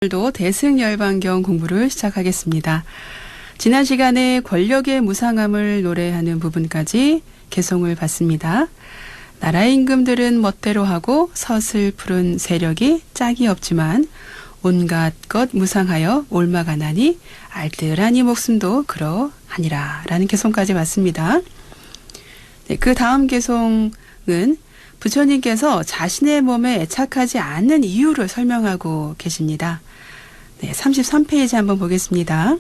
오늘도 대승열반경 공부를 시작하겠습니다. 지난 시간에 권력의 무상함을 노래하는 부분까지 개송을 받습니다. 나라의 임금들은 멋대로 하고 서슬푸른 세력이 짝이 없지만 온갖 것 무상하여 올마가 나니 알뜰한 이 목숨도 그러하니라 라는 개송까지 받습니다. 네, 그 다음 개송은 부처님께서 자신의 몸에 애착하지 않는 이유를 설명하고 계십니다. 네, 33페이지 한번 보겠습니다.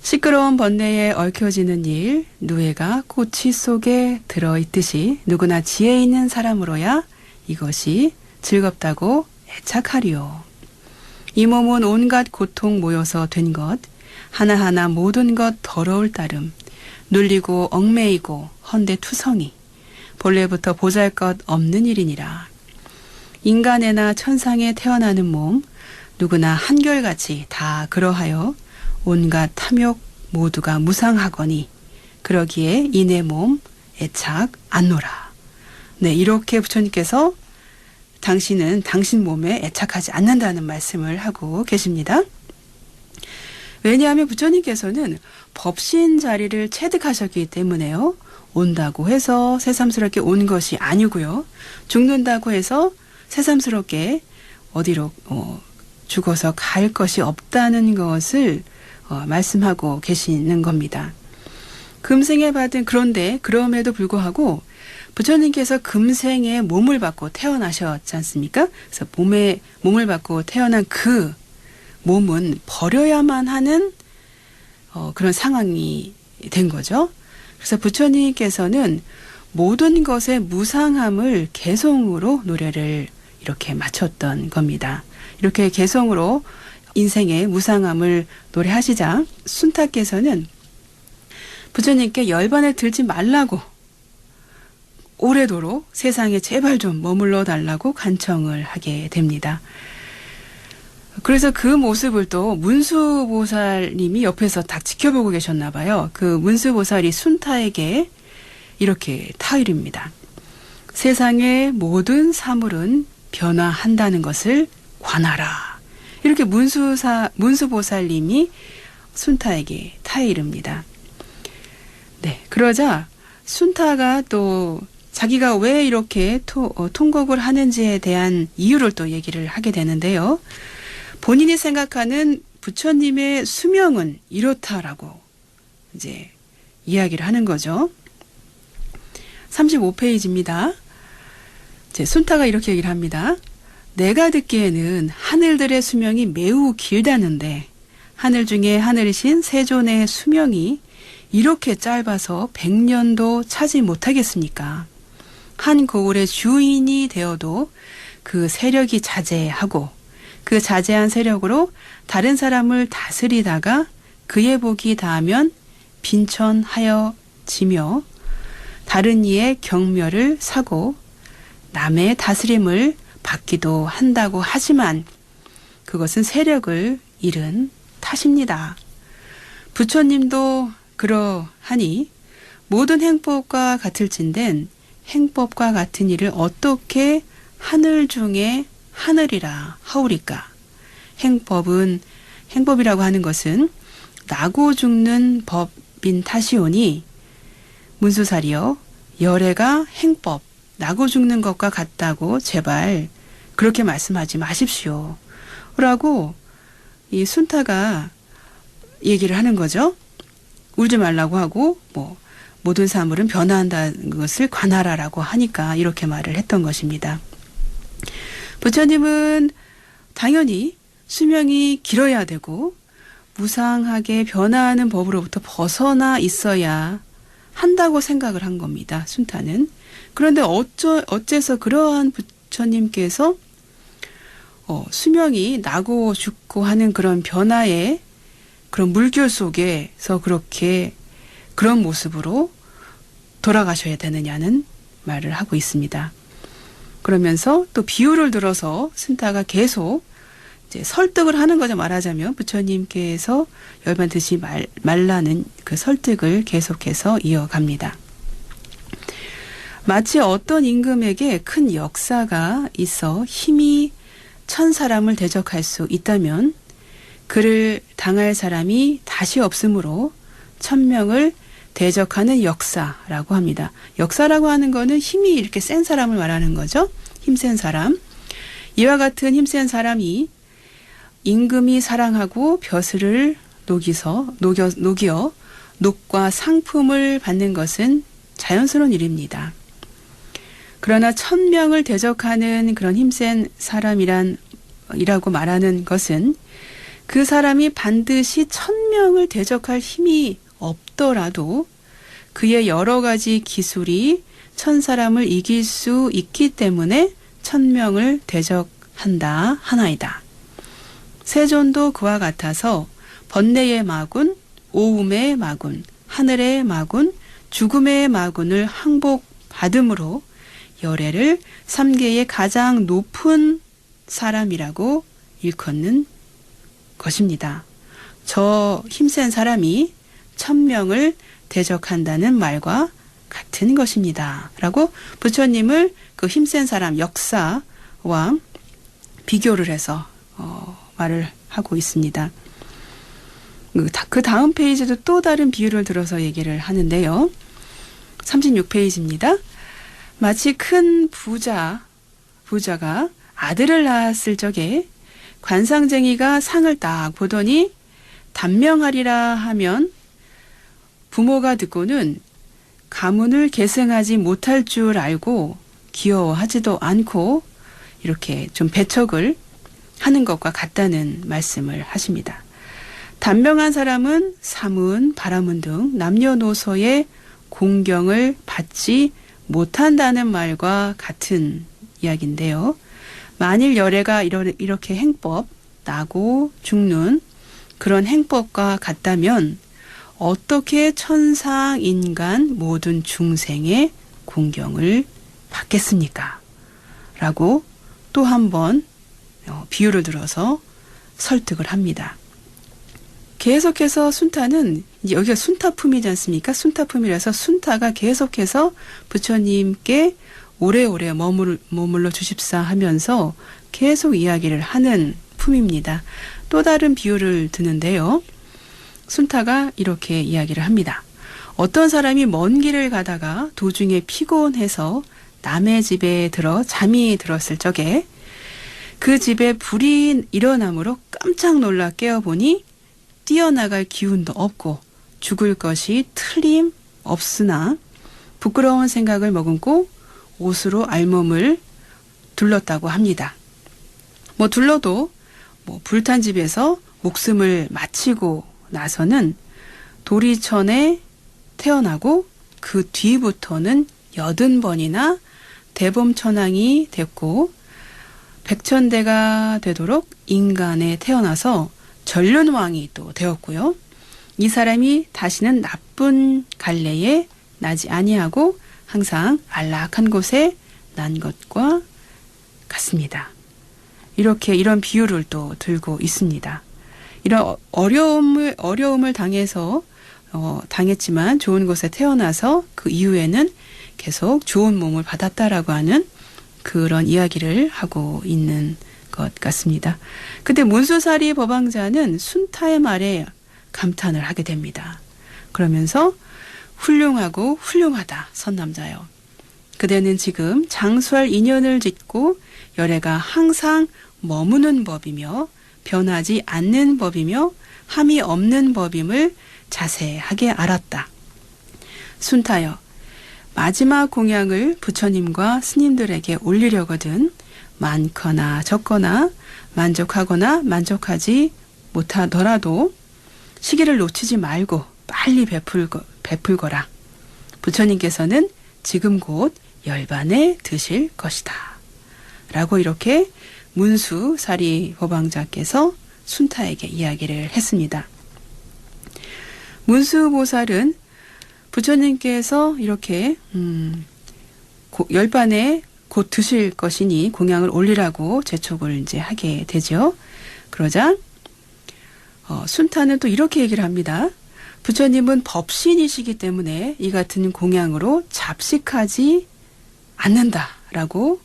시끄러운 번뇌에 얽혀지는 일, 누에가 꼬치 속에 들어있듯이 누구나 지혜 있는 사람으로야 이것이 즐겁다고 애착하리요. 이 몸은 온갖 고통 모여서 된 것, 하나하나 모든 것 더러울 따름, 눌리고 얽매이고 헌데 투성이, 본래부터 보잘것 없는 일이니라. 인간에나 천상에 태어나는 몸, 누구나 한결같이 다 그러하여 온갖 탐욕 모두가 무상하거니 그러기에 이내 몸 애착 않노라. 네, 이렇게 부처님께서 당신은 당신 몸에 애착하지 않는다는 말씀을 하고 계십니다. 왜냐하면 부처님께서는 법신 자리를 체득하셨기 때문에요. 온다고 해서 새삼스럽게 온 것이 아니고요. 죽는다고 해서 새삼스럽게 어디로 죽어서 갈 것이 없다는 것을 말씀하고 계시는 겁니다. 금생에 받은, 그런데 그럼에도 불구하고 부처님께서 금생에 몸을 받고 태어나셨지 않습니까? 그래서 몸을 받고 태어난 그 몸은 버려야만 하는 그런 상황이 된 거죠. 그래서 부처님께서는 모든 것의 무상함을 개성으로 노래를 이렇게 마쳤던 겁니다. 이렇게 개성으로 인생의 무상함을 노래하시자 순타께서는 부처님께 열반에 들지 말라고 오래도록 세상에 제발 좀 머물러 달라고 간청을 하게 됩니다. 그래서 그 모습을 또 문수보살님이 옆에서 딱 지켜보고 계셨나 봐요. 그 문수보살이 순타에게 이렇게 타일입니다. 세상의 모든 사물은 변화한다는 것을 관하라. 이렇게 문수보살님이 순타에게 타이릅니다. 네, 그러자 순타가 또 자기가 왜 이렇게 통곡을 하는지에 대한 이유를 또 얘기를 하게 되는데요. 본인이 생각하는 부처님의 수명은 이렇다라고 이제 이야기를 하는 거죠. 35페이지입니다. 이제 순타가 이렇게 얘기를 합니다. 내가 듣기에는 하늘들의 수명이 매우 길다는데 하늘 중에 하늘이신 세존의 수명이 이렇게 짧아서 100년도 차지 못하겠습니까? 한 고을의 주인이 되어도 그 세력이 자제하고 그 자제한 세력으로 다른 사람을 다스리다가 그의 복이 닿으면 빈천하여지며 다른 이의 경멸을 사고 남의 다스림을 받기도 한다고 하지만 그것은 세력을 잃은 탓입니다. 부처님도 그러하니 모든 행법과 같을진된 행법과 같은 일을 어떻게 하늘 중에 하늘이라 하오리까. 행법이라고 하는 것은 나고 죽는 법인 탓이오니 문수살이여 열애가 행법 나고 죽는 것과 같다고 제발 그렇게 말씀하지 마십시오. 라고 이 순타가 얘기를 하는 거죠. 울지 말라고 하고 모든 사물은 변화한다는 것을 관하라라고 하니까 이렇게 말을 했던 것입니다. 부처님은 당연히 수명이 길어야 되고 무상하게 변화하는 법으로부터 벗어나 있어야 한다고 생각을 한 겁니다. 순타는. 그런데 어째서 그러한 부처님께서 수명이 나고 죽고 하는 그런 변화의 그런 물결 속에서 그런 모습으로 돌아가셔야 되느냐는 말을 하고 있습니다. 그러면서 또 비유를 들어서 순타가 계속 이제 설득을 하는 거죠. 말하자면 부처님께서 열반 드시 말라는 그 설득을 계속해서 이어갑니다. 마치 어떤 임금에게 큰 역사가 있어 힘이 천사람을 대적할 수 있다면 그를 당할 사람이 다시 없으므로 천명을 대적하는 역사라고 합니다. 역사라고 하는 거는 힘이 이렇게 센 사람을 말하는 거죠. 힘센 사람. 이와 같은 힘센 사람이 임금이 사랑하고 벼슬을 녹여 녹과 상품을 받는 것은 자연스러운 일입니다. 그러나 천명을 대적하는 그런 힘센 사람이라고 말하는 것은 그 사람이 반드시 천명을 대적할 힘이 없더라도 그의 여러 가지 기술이 천사람을 이길 수 있기 때문에 천명을 대적한다 하나이다. 세존도 그와 같아서 번뇌의 마군, 오음의 마군, 하늘의 마군, 죽음의 마군을 항복받음으로 열애를 3계의 가장 높은 사람이라고 일컫는 것입니다. 저 힘센 사람이 천명을 대적한다는 말과 같은 것입니다. 라고 부처님을 그 힘센 사람 역사와 비교를 해서 말을 하고 있습니다. 그 다음 페이지도 또 다른 비유를 들어서 얘기를 하는데요. 36페이지입니다. 마치 큰 부자가 아들을 낳았을 적에 관상쟁이가 상을 딱 보더니 단명하리라 하면 부모가 듣고는 가문을 계승하지 못할 줄 알고 귀여워하지도 않고 이렇게 좀 배척을 하는 것과 같다는 말씀을 하십니다. 단명한 사람은 사문, 바라문 등 남녀노소의 공경을 받지 못한다는 말과 같은 이야기인데요. 만일 열애가 이렇게 행법, 나고 죽는 그런 행법과 같다면 어떻게 천상, 인간, 모든 중생의 공경을 받겠습니까? 라고 또 한 번 비유를 들어서 설득을 합니다. 계속해서 순타는 이제 여기가 순타품이지 않습니까? 순타품이라서 순타가 계속해서 부처님께 오래오래 머물러 주십사 하면서 계속 이야기를 하는 품입니다. 또 다른 비유를 드는데요. 순타가 이렇게 이야기를 합니다. 어떤 사람이 먼 길을 가다가 도중에 피곤해서 남의 집에 잠이 들었을 적에 그 집에 불이 일어나므로 깜짝 놀라 깨어보니 뛰어나갈 기운도 없고 죽을 것이 틀림없으나 부끄러운 생각을 머금고 옷으로 알몸을 둘렀다고 합니다. 둘러도 불탄 집에서 목숨을 마치고 나서는 도리천에 태어나고 그 뒤부터는 80번이나 대범천왕이 됐고 백천대가 되도록 인간에 태어나서 전륜왕이 또 되었고요. 이 사람이 다시는 나쁜 갈래에 나지 아니하고 항상 안락한 곳에 난 것과 같습니다. 이런 비유를 또 들고 있습니다. 이런 어려움을 당했지만 좋은 곳에 태어나서 그 이후에는 계속 좋은 몸을 받았다라고 하는 그런 이야기를 하고 있는 것 같습니다. 근데 문수사리 법왕자는 순타의 말에 감탄을 하게 됩니다. 그러면서 훌륭하고 훌륭하다 선남자여. 그대는 지금 장수할 인연을 짓고 열애가 항상 머무는 법이며 변하지 않는 법이며 함이 없는 법임을 자세하게 알았다. 순타여, 마지막 공양을 부처님과 스님들에게 올리려거든 많거나 적거나 만족하거나 만족하지 못하더라도 시기를 놓치지 말고 빨리 베풀거라. 부처님께서는 지금 곧 열반에 드실 것이다. 라고 이렇게 문수사리 법왕자께서 순타에게 이야기를 했습니다. 문수보살은 부처님께서 이렇게 열반에 곧 드실 것이니 공양을 올리라고 재촉을 이제 하게 되죠. 그러자 순타는 또 이렇게 얘기를 합니다. 부처님은 법신이시기 때문에 이 같은 공양으로 잡식하지 않는다라고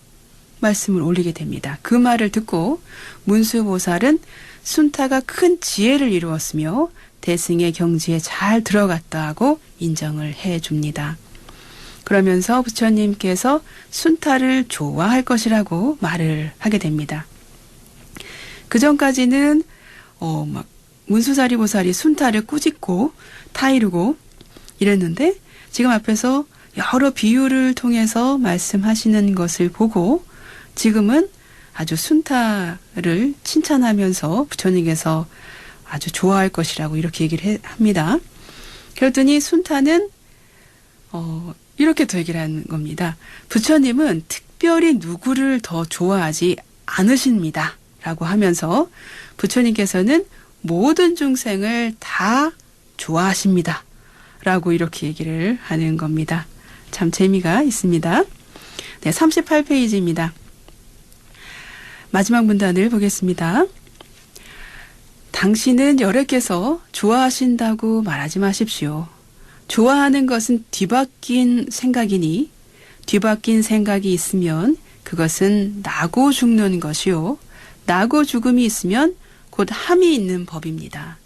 말씀을 올리게 됩니다. 그 말을 듣고 문수보살은 순타가 큰 지혜를 이루었으며 대승의 경지에 잘 들어갔다고 인정을 해줍니다. 그러면서 부처님께서 순타를 좋아할 것이라고 말을 하게 됩니다. 그 전까지는 막 문수사리 보살이 순타를 꾸짖고 타이르고 이랬는데 지금 앞에서 여러 비유를 통해서 말씀하시는 것을 보고 지금은 아주 순타를 칭찬하면서 부처님께서 아주 좋아할 것이라고 이렇게 얘기를 합니다. 그랬더니 순타는 이렇게 또 얘기를 하는 겁니다. 부처님은 특별히 누구를 더 좋아하지 않으십니다. 라고 하면서 부처님께서는 모든 중생을 다 좋아하십니다. 라고 이렇게 얘기를 하는 겁니다. 참 재미가 있습니다. 네, 38페이지입니다. 마지막 문단을 보겠습니다. 당신은 여래께서 좋아하신다고 말하지 마십시오. 좋아하는 것은 뒤바뀐 생각이니 뒤바뀐 생각이 있으면 그것은 나고 죽는 것이요. 나고 죽음이 있으면 곧 함이 있는 법입니다.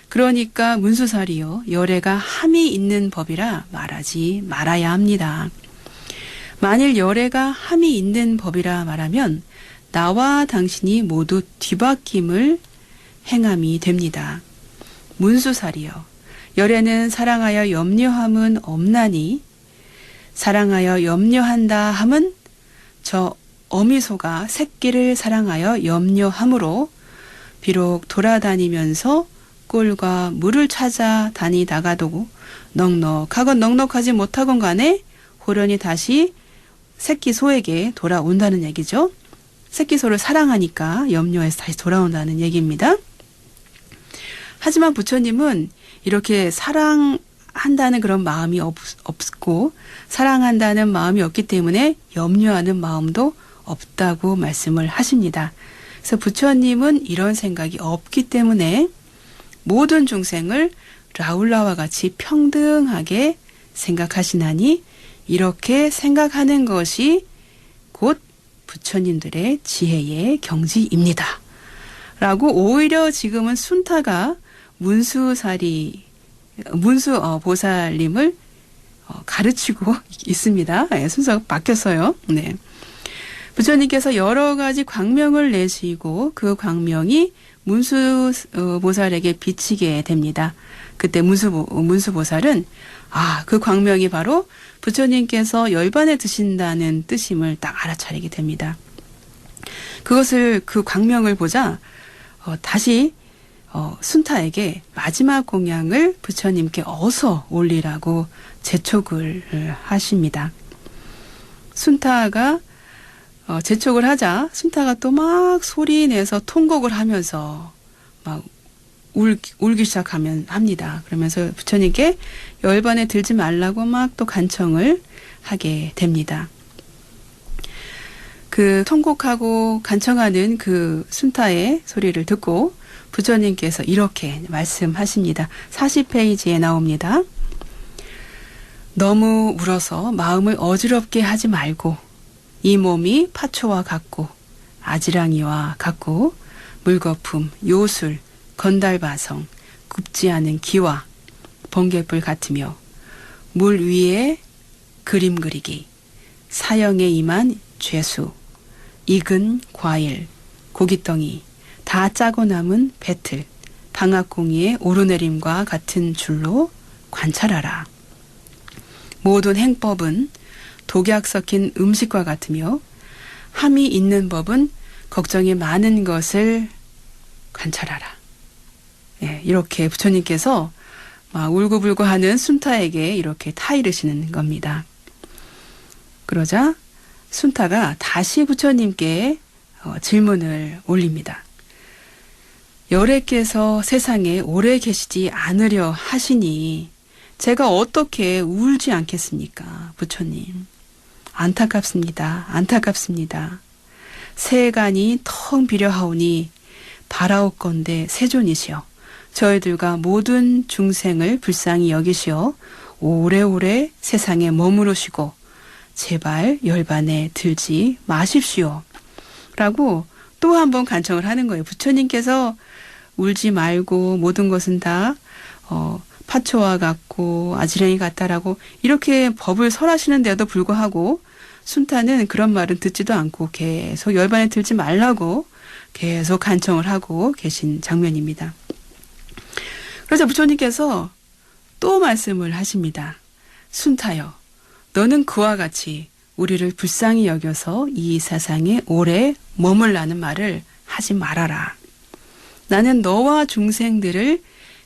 그러니까 문수살이요. 열애가 함이 있는 법이라 말하지 말아야 합니다. 만일 열애가 함이 있는 법이라 말하면 나와 당신이 모두 뒤바뀜을 행함이 됩니다. 문수살이요. 열애는 사랑하여 염려함은 없나니 사랑하여 염려한다 함은 저 어미소가 새끼를 사랑하여 염려함으로 비록 돌아다니면서 꿀과 물을 찾아 다니다가도 넉넉하건 넉넉하지 못하건 간에 호련히 다시 새끼 소에게 돌아온다는 얘기죠. 새끼 소를 사랑하니까 염려해서 다시 돌아온다는 얘기입니다. 하지만 부처님은 이렇게 사랑한다는 그런 마음이 없고 사랑한다는 마음이 없기 때문에 염려하는 마음도 없다고 말씀을 하십니다. 그래서 부처님은 이런 생각이 없기 때문에 모든 중생을 라울라와 같이 평등하게 생각하시나니 이렇게 생각하는 것이 곧 부처님들의 지혜의 경지입니다. 라고 오히려 지금은 순타가 문수 보살님을 가르치고 있습니다. 네, 순서가 바뀌었어요. 네. 부처님께서 여러 가지 광명을 내시고 그 광명이 문수 보살에게 비치게 됩니다. 그때 문수 보살은 그 광명이 바로 부처님께서 열반에 드신다는 뜻임을 딱 알아차리게 됩니다. 그것을 그 광명을 보자 다시 순타에게 마지막 공양을 부처님께 어서 올리라고 재촉을 하십니다. 순타가 재촉을 하자 순타가 또 막 소리 내서 통곡을 하면서 막 울기 합니다. 그러면서 부처님께 열반에 들지 말라고 막 또 간청을 하게 됩니다. 그 통곡하고 간청하는 그 순타의 소리를 듣고 부처님께서 이렇게 말씀하십니다. 40페이지에 나옵니다. 너무 울어서 마음을 어지럽게 하지 말고 이 몸이 파초와 같고 아지랑이와 같고 물거품, 요술, 건달바성, 굽지 않은 기와 번갯불 같으며 물 위에 그림 그리기, 사형에 임한 죄수, 익은 과일, 고깃덩이, 다 짜고 남은 배틀, 방앗공이의 오르내림과 같은 줄로 관찰하라. 모든 행법은 독약 섞인 음식과 같으며 함이 있는 법은 걱정이 많은 것을 관찰하라. 예, 이렇게 부처님께서 막 울고불고 하는 순타에게 이렇게 타이르시는 겁니다. 그러자 순타가 다시 부처님께 질문을 올립니다. 열애께서 세상에 오래 계시지 않으려 하시니 제가 어떻게 울지 않겠습니까? 부처님. 안타깝습니다. 안타깝습니다. 세간이 텅 비려 하오니 바라옵건대 세존이시여 저희들과 모든 중생을 불쌍히 여기시어 오래오래 세상에 머무르시고 제발 열반에 들지 마십시오. 라고 또 한 번 간청을 하는 거예요. 부처님께서 울지 말고 모든 것은 다 파초와 같고 아지랭이 같다라고 이렇게 법을 설하시는데도 불구하고 순타는 그런 말은 듣지도 않고 계속 열반에 들지 말라고 계속 간청을 하고 계신 장면입니다. 그래서 부처님께서 또 말씀을 하십니다. 순타여, 너는 그와 같이 우리를 불쌍히 여겨서 이 세상에 오래 머물라는 말을 하지 말아라. 나는 너와 중생들을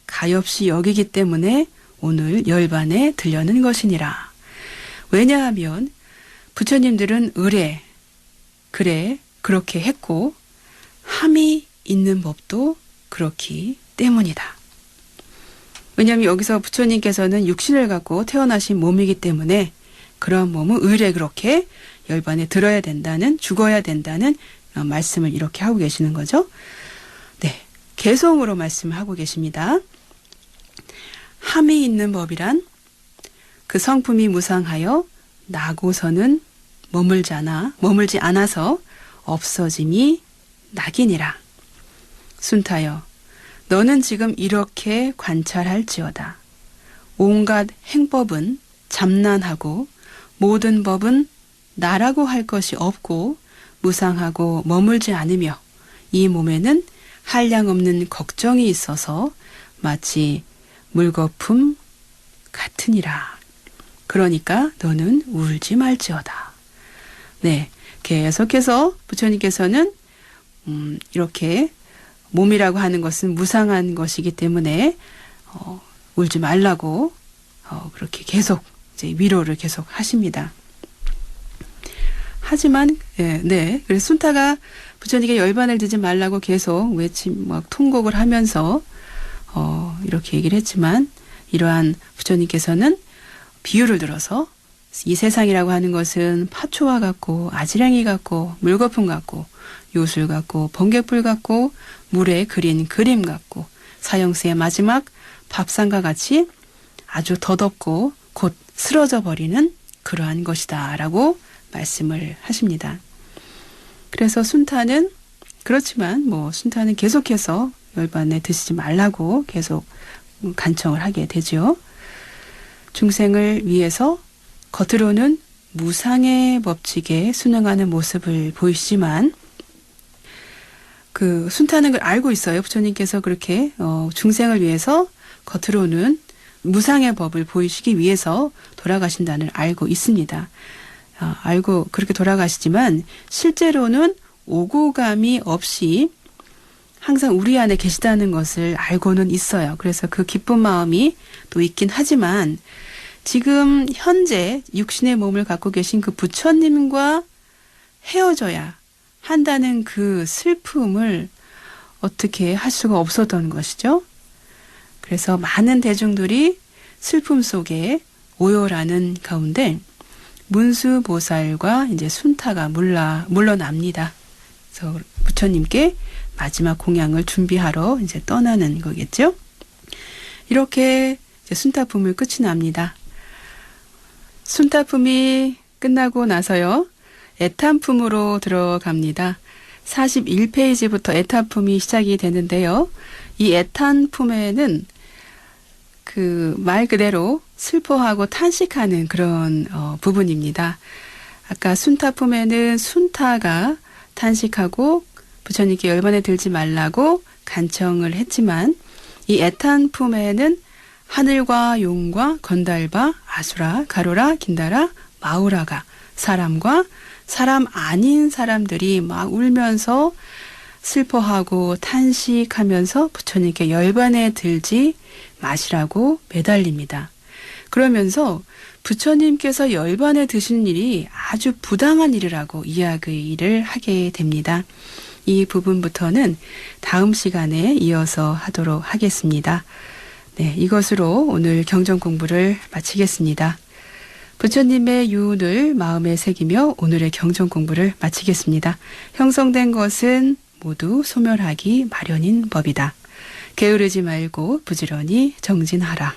가엾이 여기기 때문에 오늘 열반에 들려는 것이니라. 왜냐하면 부처님들은 의례, 그래 그렇게 했고 함이 있는 법도 그렇기 때문이다. 왜냐하면 여기서 부처님께서는 육신을 갖고 태어나신 몸이기 때문에 그런 몸은 의례 그렇게 열반에 들어야 된다는, 죽어야 된다는 말씀을 이렇게 하고 계시는 거죠. 네, 개성으로 말씀하고 계십니다. 함이 있는 법이란 그 성품이 무상하여 나고서는 머물지 않아서 없어짐이 낙이니라. 순타여, 너는 지금 이렇게 관찰할지어다. 온갖 행법은 잠난하고 모든 법은 나라고 할 것이 없고 무상하고 머물지 않으며 이 몸에는 한량없는 걱정이 있어서 마치 물거품 같으니라. 그러니까 너는 울지 말지어다. 네, 계속해서 부처님께서는 이렇게 몸이라고 하는 것은 무상한 것이기 때문에 울지 말라고 그렇게 계속 이제 위로를 계속 하십니다. 하지만 네, 그래서 순타가 부처님께 열반을 들지 말라고 계속 막 통곡을 하면서 이렇게 얘기를 했지만 이러한 부처님께서는 비유를 들어서 이 세상이라고 하는 것은 파초와 같고 아지랭이 같고 물거품 같고 요술 같고 번개불 같고 물에 그린 그림 같고 사형수의 마지막 밥상과 같이 아주 더덥고 곧 쓰러져 버리는 그러한 것이다 라고 말씀을 하십니다. 그래서 순타는 그렇지만 순타는 계속해서 열반에 드시지 말라고 계속 간청을 하게 되죠. 중생을 위해서 겉으로는 무상의 법칙에 순응하는 모습을 보이시지만 그 순타는 걸 알고 있어요. 부처님께서 그렇게 중생을 위해서 겉으로는 무상의 법을 보이시기 위해서 돌아가신다는 알고 있습니다. 알고 그렇게 돌아가시지만 실제로는 오고감이 없이 항상 우리 안에 계시다는 것을 알고는 있어요. 그래서 그 기쁜 마음이 또 있긴 하지만 지금 현재 육신의 몸을 갖고 계신 그 부처님과 헤어져야 한다는 그 슬픔을 어떻게 할 수가 없었던 것이죠. 그래서 많은 대중들이 슬픔 속에 오열하는 가운데 문수보살과 이제 순타가 물러납니다. 그래서 부처님께 마지막 공양을 준비하러 이제 떠나는 거겠죠. 이렇게 이제 순타품을 끝이 납니다. 순타품이 끝나고 나서요. 애탄품으로 들어갑니다. 41페이지부터 애탄품이 시작이 되는데요. 이 애탄품에는 그 말 그대로 슬퍼하고 탄식하는 그런 부분입니다. 아까 순타품에는 순타가 탄식하고 부처님께 열반에 들지 말라고 간청을 했지만 이 애탄품에는 하늘과 용과 건달바, 아수라, 가로라, 긴다라, 마우라가 사람과 사람 아닌 사람들이 막 울면서 슬퍼하고 탄식하면서 부처님께 열반에 들지 마시라고 매달립니다. 그러면서 부처님께서 열반에 드시는 일이 아주 부당한 일이라고 이야기를 하게 됩니다. 이 부분부터는 다음 시간에 이어서 하도록 하겠습니다. 네, 이것으로 오늘 경전 공부를 마치겠습니다. 부처님의 유운을 마음에 새기며 오늘의 경전 공부를 마치겠습니다. 형성된 것은 모두 소멸하기 마련인 법이다. 게으르지 말고 부지런히 정진하라.